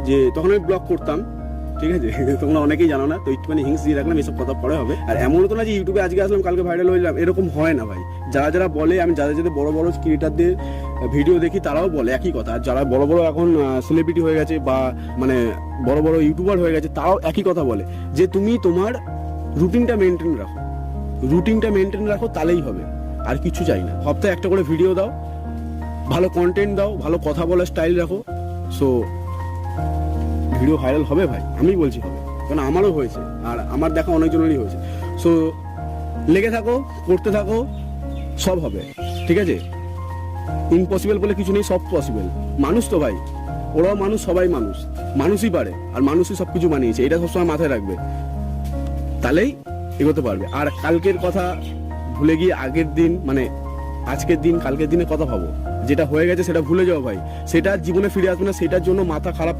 যে তখন আমি ব্লগ করতাম, ঠিক আছে? তোমরা অনেকেই জানো না, তো একটুখানি হিংস দিয়ে রাখলাম, এসব কথা পরে হবে। আর এমনও তো না যে ইউটিউবে আজকে আসলাম কালকে ভাইরাল হয়ে গেলাম, এরকম হয় না ভাই। যারা যারা বলে, আমি যাদের যাদের বড় বড় ক্রিয়েটারদের ভিডিও দেখি তারাও বলে একই কথা। আর যারা বড় বড় এখন সেলিব্রিটি হয়ে গেছে বা মানে বড় বড় ইউটিউবার হয়ে গেছে, তারাও একই কথা বলে যে তুমি তোমার রুটিনটা মেনটেন রাখো, রুটিনটা মেনটেন রাখো, তাহলেই হবে। আর কিছু চাই না। সপ্তাহে একটা করে ভিডিও দাও, ভালো কন্টেন্ট দাও, ভালো কথা বলার স্টাইল রাখো, সো ভিডিও ভাইরাল হবে ভাই, আমি বলছি হবে, কারণ আমারও হয়েছে আর আমার দেখা অনেকজনেরই হয়েছে। সো লেগে থাকো, করতে থাকো, সব হবে, ঠিক আছে? ইম্পসিবল বলে কিছু নেই, সব পসিবল। মানুষ তো ভাই, ওরাও মানুষ, সবাই মানুষ, মানুষই পারে, আর মানুষই সবকিছু বানিয়েছে, এটা সবসময় মাথায় রাখবে, তাহলেই এগোতে পারবে। আর কালকের কথা ভুলে গিয়ে আগের দিন মানে আজকের দিন কালকের দিনের কথা ভাবো, যেটা হয়ে গেছে সেটা ভুলে যাও ভাই, সেটা জীবনে ফিরে আসবে না, সেটার জন্য মাথা খারাপ